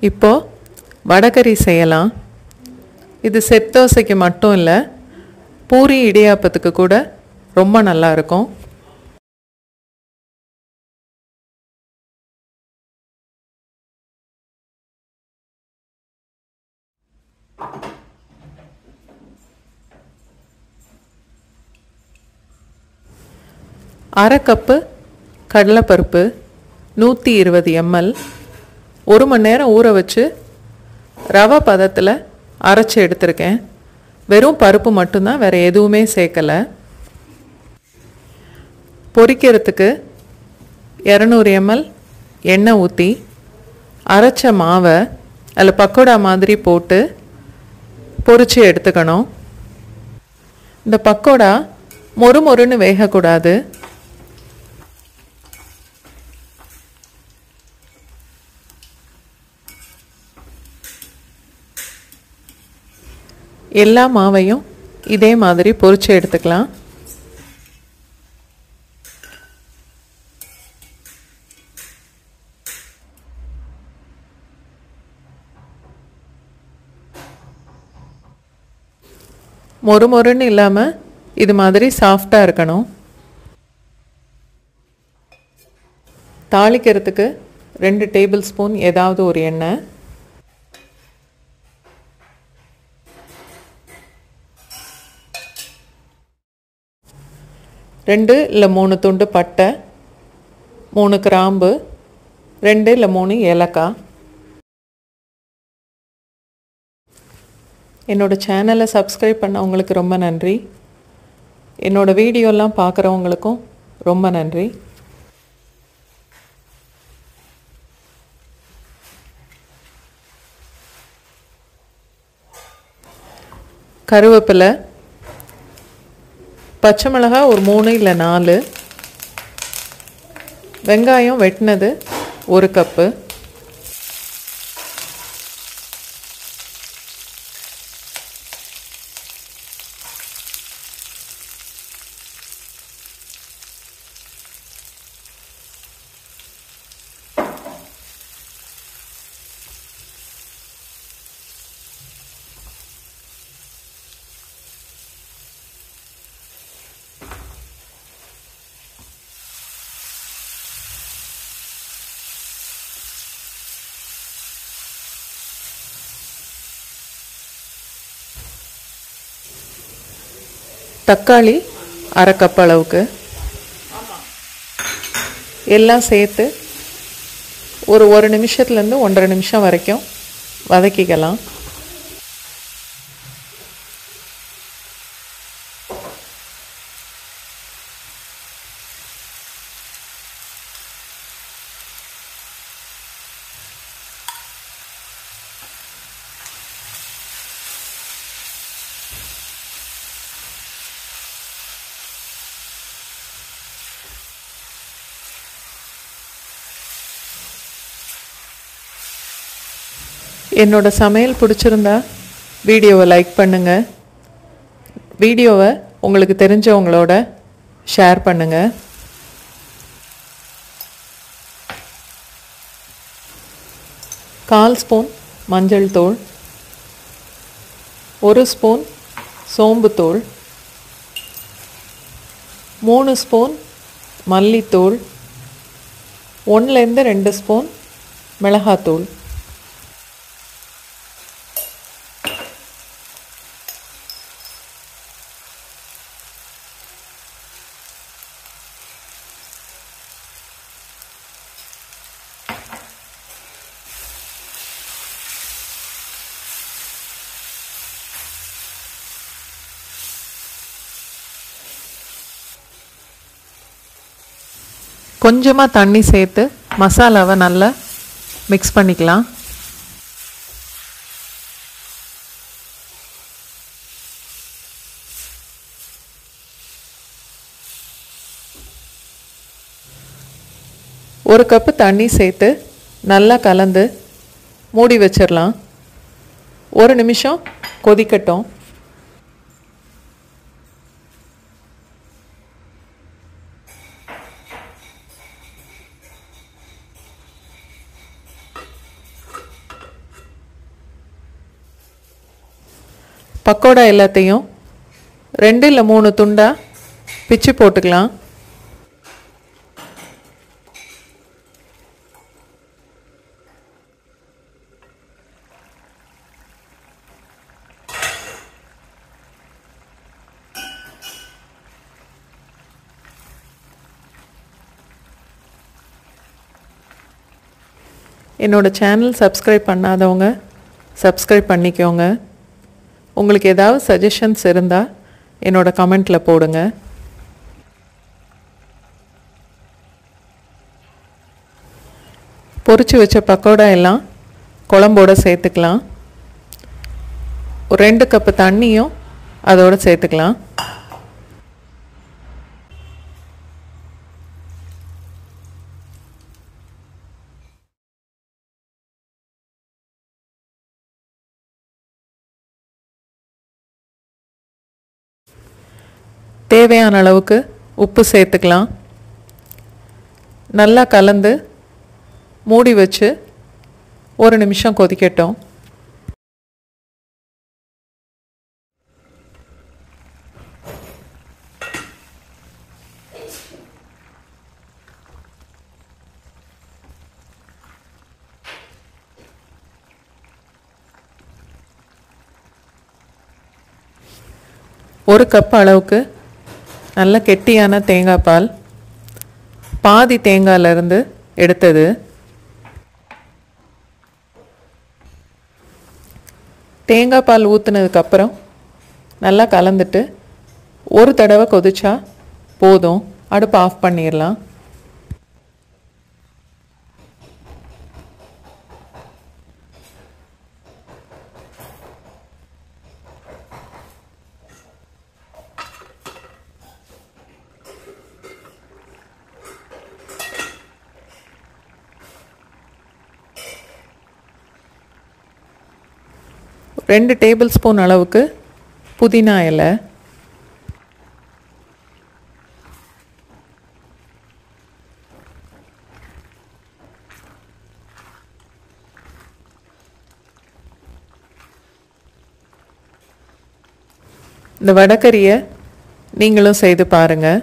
இப்போ வடகறி செய்யலாம். இது செட் தோசைக்கு மட்டும் இல்லை, பூரி இடியாப்பத்துக்கு கூட ரொம்ப நல்லா இருக்கும். அரை கப்பு கடலைப்பருப்பு, 120 ml, 1 மணி நேரம் ஊற வச்சு ரவை பதத்தில் அரைச்சி எடுத்திருக்கேன். வெறும் பருப்பு மட்டும்தான், வேறு எதுவுமே சேர்க்கலை. பொரிக்கிறதுக்கு 200 ml எண்ணெய் ஊற்றி அரைச்ச மாவை அதில் பக்கோடா மாதிரி போட்டு பொரித்து எடுத்துக்கணும். இந்த பக்கோடா மொறு மொறுன்னு வேகக்கூடாது. எல்லா மாவையும் இதே மாதிரி பொரிச்சு எடுத்துக்கலாம். மொறு மொறுன்னு இல்லாமல் இது மாதிரி சாஃப்டாக இருக்கணும். தாளிக்கிறதுக்கு 2 டேபிள் ஸ்பூன் ஏதாவது ஒரு எண்ணெய், 2 இல்லை 3 துண்டு பட்டை, 3 கிராம்பு, 2 இல்லை 3 ஏலக்காய். என்னோடய சேனலை சப்ஸ்கிரைப் பண்ணவங்களுக்கு ரொம்ப நன்றி. என்னோடய வீடியோலாம் பார்க்குறவங்களுக்கும் ரொம்ப நன்றி. கருவேப்பிலை, பச்சை மிளகாய் ஒரு 3 இல்லை 4, வெங்காயம் வெட்டினது 1 கப்பு, தக்காளி அரை கப் அளவுக்கு எல்லாம் சேர்த்து ஒரு 1 நிமிஷத்துலேருந்து 1.5 நிமிஷம் வரைக்கும் வதக்கிக்கலாம். என்னோட சமையல் பிடிச்சிருந்தா வீடியோவை லைக் பண்ணுங்கள். வீடியோவை உங்களுக்கு தெரிஞ்சவங்களோட ஷேர் பண்ணுங்கள். கால் ஸ்பூன் மஞ்சள் தூள், 1 ஸ்பூன் சோம்புத்தூள், 3 ஸ்பூன் மல்லித்தூள், 1லேருந்து 2 ஸ்பூன் மிளகாத்தூள். கொஞ்சமாக தண்ணி சேர்த்து மசாலாவை நல்லா மிக்ஸ் பண்ணிக்கலாம். ஒரு கப்பு தண்ணி சேர்த்து நல்லா கலந்து மூடி வச்சிடலாம். 1 நிமிஷம் கொதிக்கட்டும். பக்கோடா எல்லாத்தையும் 2 இல்ல 3 துண்டா பிச்சு போட்டுக்கலாம். என்னோட சேனல் சப்ஸ்கிரைப் பண்ணாதவங்க சப்ஸ்கிரைப் பண்ணிக்கோங்க. உங்களுக்கு ஏதாவது சஜஷன்ஸ் இருந்தால் என்னோட கமெண்ட்டில் போடுங்க. பொரிச்சு வச்ச பக்கோடா எல்லாம் குழம்போடு சேர்த்துக்கலாம். ஒரு 2 கப்பு தண்ணியும் அதோடு சேர்த்துக்கலாம். தேவையான அளவுக்கு உப்பு சேர்த்துக்கலாம். நல்லா கலந்து மூடி வச்சு 1 நிமிஷம் கொதிக்கட்டும். ஒரு கப் அளவுக்கு நல்ல கெட்டியான தேங்காய் பால், பாதி தேங்காயிலிருந்து எடுத்தது. தேங்காய் பால் ஊற்றுனதுக்கப்புறம் நல்லா கலந்துட்டு ஒரு தடவை கொதிச்சா போதும். அடுப்பு ஆஃப் பண்ணிடலாம். ரெண்டு டேபிள் ஸ்பூன் அளவுக்கு புதினா இலை, இந்த வடகறியை நீங்களும் செய்து பாருங்கள்.